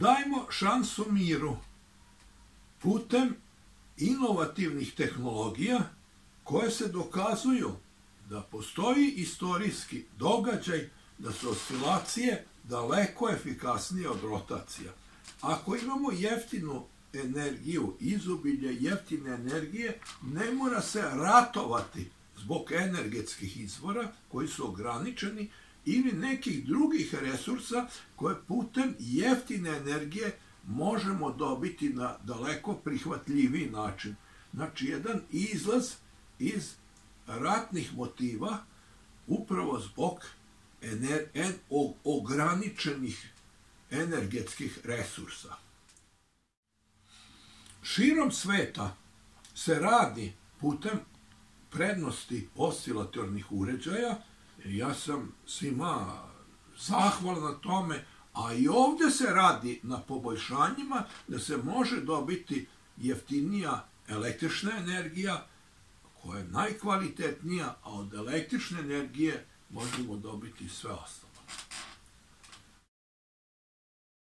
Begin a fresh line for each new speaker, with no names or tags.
Dajmo šansu miru putem inovativnih tehnologija koje se dokazuju da postoji istorijski događaj da su oscilacije daleko efikasnije od rotacija. Ako imamo jeftinu energiju, izobilje jeftine energije, ne mora se ratovati zbog energetskih izvora koji su ograničeni ili nekih drugih resursa koje putem jeftine energije možemo dobiti na daleko prihvatljiviji način. Znači, jedan izlaz iz ratnih motiva upravo zbog ograničenih energetskih resursa. Širom sveta se radi putem prednosti oscilatornih uređaja. Ja sam svima zahvalan na tome, a i ovdje se radi na poboljšanjima da se može dobiti jeftinija električna energija koja je najkvalitetnija, a od električne energije možemo dobiti sve ostalo.